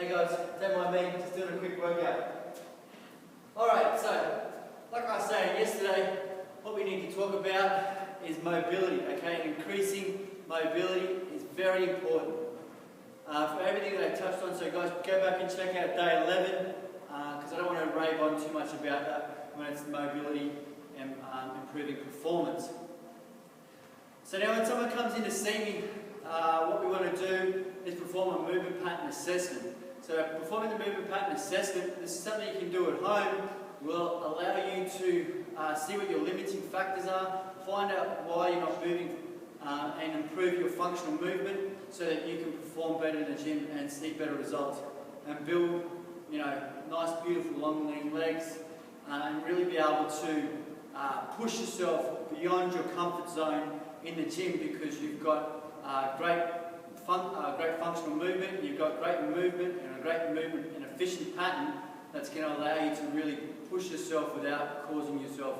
Hey guys, don't mind me, just doing a quick workout. Alright, so, like I was saying yesterday, what we need to talk about is mobility, okay? Increasing mobility is very important. For everything that I touched on, so guys, go back and check out day 11, because I don't want to rave on too much about that when it's mobility and improving performance. So now when someone comes in to see me, what we want to do is perform a movement pattern assessment. So performing the movement pattern assessment, this is something you can do at home, will allow you to see what your limiting factors are, find out why you're not moving and improve your functional movement so that you can perform better in the gym and see better results and build, nice, beautiful, long, lean legs and really be able to push yourself beyond your comfort zone in the gym because you've got great functional movement, you've got great movement and a great movement and efficient pattern that's going to allow you to really push yourself without causing yourself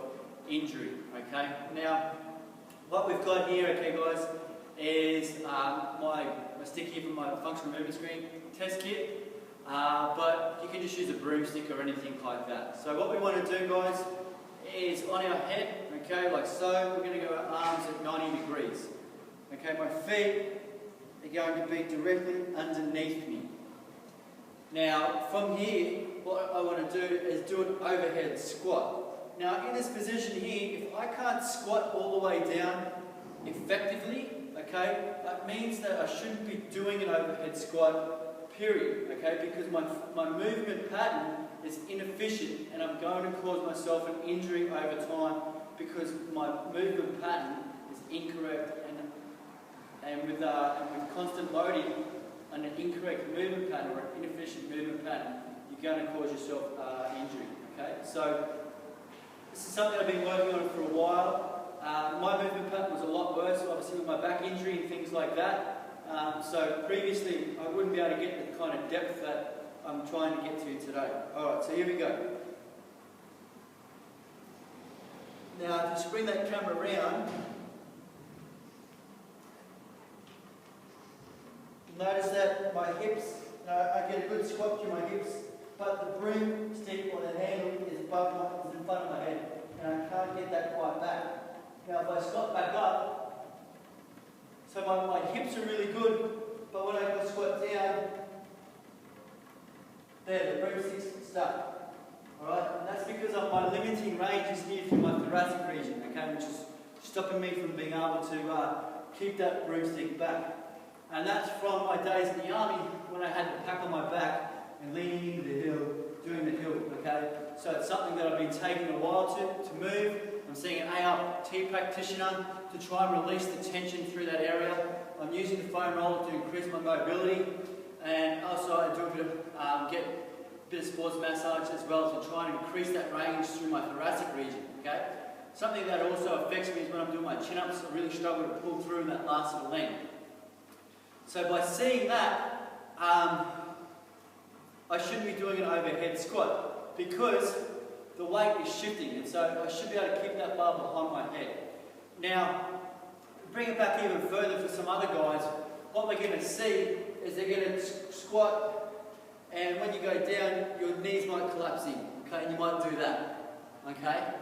injury, okay? Now, what we've got here, okay guys, is my stick here from my functional movement screen test kit, but you can just use a broomstick or anything like that. So what we want to do, guys, is on our head, okay, like so, we're going to go our arms at 90 degrees. Okay, my feet are going to be directly underneath me. Now, from here, what I want to do is do an overhead squat. Now, in this position here, if I can't squat all the way down effectively, okay, that means that I shouldn't be doing an overhead squat, period, okay, because my movement pattern is inefficient and I'm going to cause myself an injury over time because my movement pattern is incorrect and with constant loading and an incorrect movement pattern or an inefficient movement pattern, you're going to cause yourself injury, okay? So this is something I've been working on for a while. My movement pattern was a lot worse, obviously with my back injury and things like that. So previously I wouldn't be able to get the kind of depth that I'm trying to get to today. Alright, so here we go. Now if you bring that camera around, notice that my hips, I get a good squat through my hips, but the broomstick or the handle is in front of my head, and I can't get that quite back. Now if I squat back up, so my hips are really good, but when I go squat down, there, the broomstick's stuck. Alright, and that's because of my limiting range is here through my thoracic region, okay, which is stopping me from being able to keep that broomstick back. And that's from my days in the army when I had the pack on my back and leaning into the hill, doing the hill, okay? So it's something that I've been taking a while to move. I'm seeing an ART practitioner to try and release the tension through that area. I'm using the foam roller to increase my mobility, and also I do a bit of, get a bit of sports massage as well to try and increase that range through my thoracic region, okay? Something that also affects me is when I'm doing my chin-ups, I really struggle to pull through in that last little length. So by seeing that, I shouldn't be doing an overhead squat because the weight is shifting, and so I should be able to keep that bar behind my head. Now, to bring it back even further for some other guys, what we're going to see is they're going to squat, and when you go down, your knees might collapse in, okay, and you might do that, okay?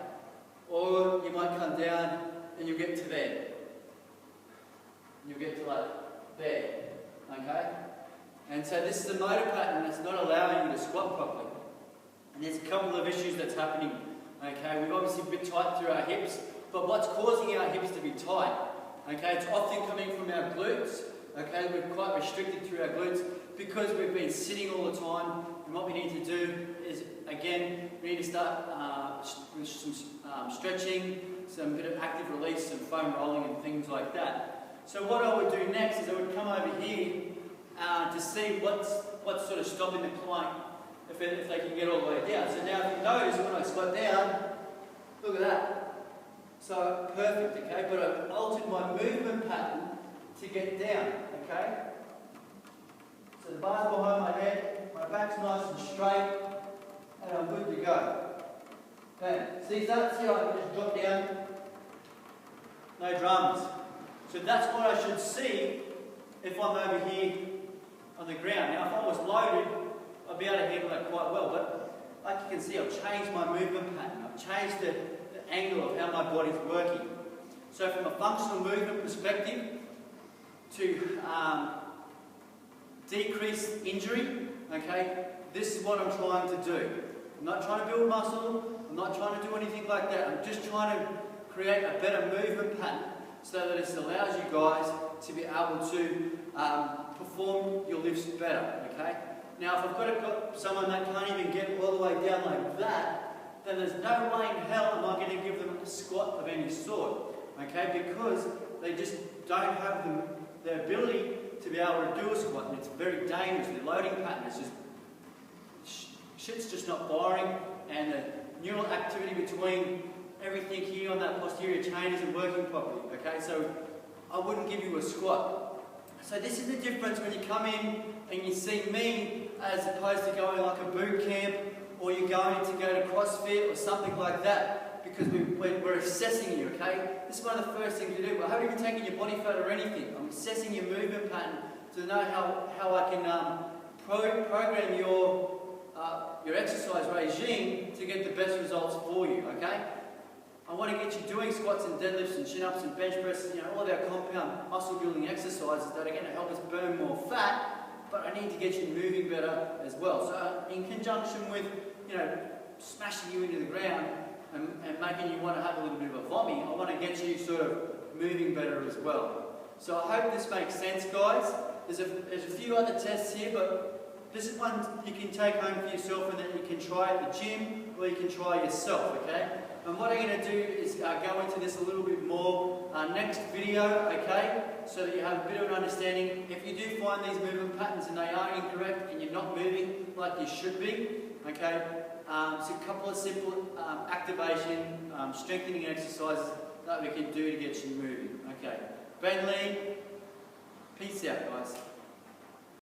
Or you might come down and you'll get to there. You'll get to like there, okay? And so this is a motor pattern that's not allowing you to squat properly. And there's a couple of issues that's happening, okay? We've obviously a bit tight through our hips, but what's causing our hips to be tight, okay? It's often coming from our glutes, okay? We're quite restricted through our glutes because we've been sitting all the time, and what we need to do is, again, we need to start with some stretching, some bit of active release, some foam rolling and things like that. So what I would do next is I would come over here to see what's sort of stopping the client if they can get all the way down. So now if you notice when I squat down, look at that. So perfect, okay? But I've altered my movement pattern to get down, okay? So the bar's behind my head, my back's nice and straight, and I'm good to go. Okay, see that? See how I can just drop down? No dramas. So that's what I should see if I'm over here on the ground. Now if I was loaded, I'll be able to handle that quite well. But like you can see, I've changed my movement pattern. I've changed the angle of how my body's working. So from a functional movement perspective, to decrease injury, okay, this is what I'm trying to do. I'm not trying to build muscle, I'm not trying to do anything like that. I'm just trying to create a better movement pattern so that it allows you guys to be able to perform your lifts better, okay? Now if I've got someone that can't even get all the way down like that, then there's no way in hell am I going to give them a squat of any sort, okay? Because they just don't have the ability to be able to do a squat, and it's very dangerous. The loading pattern is just, shit's just not firing, and the neural activity between everything here on that posterior chain isn't working properly, okay? So I wouldn't give you a squat. So this is the difference when you come in and you see me as opposed to going like a boot camp, or you're going to go to CrossFit or something like that, because we're assessing you, okay? This is one of the first things you do. I haven't even taken your body fat or anything. I'm assessing your movement pattern to know how I can program your exercise regime to get the best results for you, okay? I want to get you doing squats and deadlifts and chin-ups and bench presses, all of our compound muscle building exercises that are going to help us burn more fat, but I need to get you moving better as well. So in conjunction with, smashing you into the ground and making you want to have a little bit of a vomit, I want to get you sort of moving better as well. So I hope this makes sense, guys. There's a few other tests here, but this is one you can take home for yourself and then you can try at the gym or you can try yourself, okay? And what I'm going to do is go into this a little bit more next video, okay? So that you have a bit of an understanding. If you do find these movement patterns and they are incorrect and you're not moving like you should be, okay? So a couple of simple activation, strengthening exercises that we can do to get you moving, okay? Ben Lee, peace out, guys.